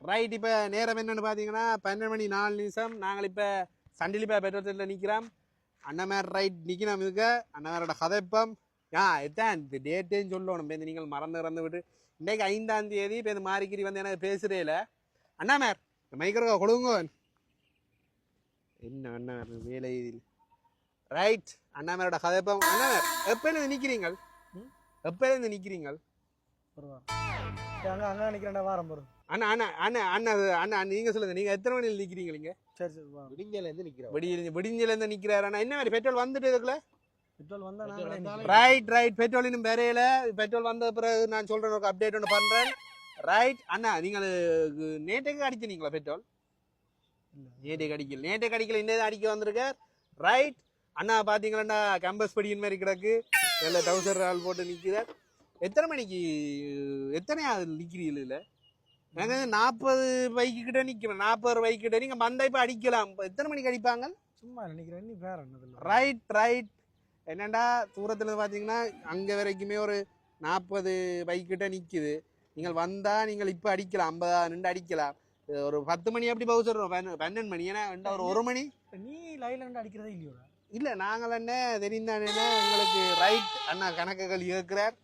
Right இப்போ நேரம் என்னன்னு பார்த்தீங்கன்னா 12 மணி 4 நிமிஷம். நாங்கள் இப்போ சண்டிலிப்பா பெட்ரோல் செட்டில் நிற்கிறோம். அண்ணன் ரைட் நிற்கணும். இதுக்கு அண்ணனோட கதைப்பம் எத்தான் இந்த டேட்டேன்னு சொல்லணும். இப்போ நீங்கள் மறந்து விட்டு இன்றைக்கு 5ஆம் தேதி இப்போ இந்த மாறிக்கிரி வந்து எனக்கு பேசுகிறேல அண்ணா மேர் மைக்ரோ கொடுங்க. என்ன அண்ணா வேலை இதில் ரைட் அண்ணாமேரோட கதைப்பம். அண்ணாமேர் எப்போலேருந்து நிற்கிறீங்க? எப்போலேருந்து நிற்கிறீங்க? அங்கே நிற்கிறேன்டா வாரம் போகிறோம். அண்ணா அண்ணா அண்ணா அண்ணா அண்ணா நீங்கள் சொல்லுங்கள், நீங்கள் எத்தனை மணியில் நிற்கிறீங்க? சரி சரி விடிஞ்சலேருந்து நிற்கிறேன். விடிஞ்சலேருந்து நிற்கிறாரு அண்ணா. என்ன மாதிரி பெட்ரோல் வந்துட்டு இருக்குல்ல? பெட்ரோல் வந்தால் ரைட் ரைட் பெட்ரோல் இன்னும் வரையில. பெட்ரோல் வந்த பிறகு நான் சொல்கிறேன், ஒரு அப்டேட் ஒன்று பண்ணுறேன். ரைட் அண்ணா நீங்கள் நேற்றுக்கு அடிச்சினீங்களா பெட்ரோல்? நேற்றுக்கு அடிக்கல இன்னும் அடிக்க வந்திருக்கார். ரைட் அண்ணா பார்த்தீங்களா கேம்பஸ் படியின் மாதிரி கிடக்கு. நல்ல டவுசர் ஆள் போட்டு நிற்கிறார். எத்தனை மணிக்கு எத்தனையாவது நிற்கிறீர்கள்? இல்லை நாங்கள் 40 பைக்கு கிட்ட நிற்கிறோம். 40 பைக் கிட்ட நீங்கள் வந்தால் இப்போ அடிக்கலாம். எத்தனை மணிக்கு அடிப்பாங்க? சும்மா நினைக்கிறேன். நீ வேற என்ன? ரைட் ரைட் என்னண்டா தூரத்தில் பார்த்தீங்கன்னா அங்கே வரைக்குமே ஒரு 40 பைக் கிட்ட நிற்குது. நீங்கள் வந்தால் நீங்கள் இப்போ அடிக்கலாம். 50 நின்று அடிக்கலாம். ஒரு 10 மணி அப்படி பவுசர் 12 மணி. ஏன்னா ஒரு மணி நீ லைன்ல நின்று அடிக்கிறதே இல்லையோ? இல்லை நாங்கள் என்ன தெரிந்தானே எங்களுக்கு ரைட் அண்ணா கணக்குகள் இருக்கிறார்.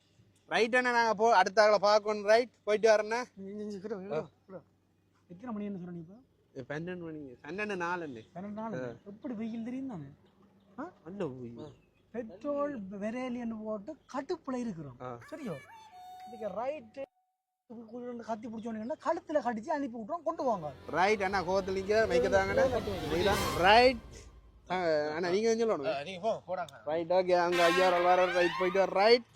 ரைட் அண்ணா நாங்கள் அடுத்த பார்க்கணும். ரைட் போயிட்டு வரேண்ணா. எத்தனை மணி என்ன சொல்றீங்க இப்போ? 12 மணி 12:04. 12 எப்படி வெயில் தெரியும் தானே? அல்ல பெட்ரோல் விரையிலன்னு போட்டு கட்டுப்புல இருக்கிறோம். சரியோ இதுக்கு ரைட்டு கத்தி பிடிச்சோன்னா கழுத்துல கடிச்சு அனுப்பி விட்டுறோம். கொண்டு வாங்க. ரைட் அண்ணா கோவத்தில் நிற்க வைக்கதாங்கண்ணா. ரைட் அண்ணா நீங்கள் சொல்லணும். ரைட் ஓகே அங்கே ஐயா வர ரைட் போயிட்டு வர. ரைட்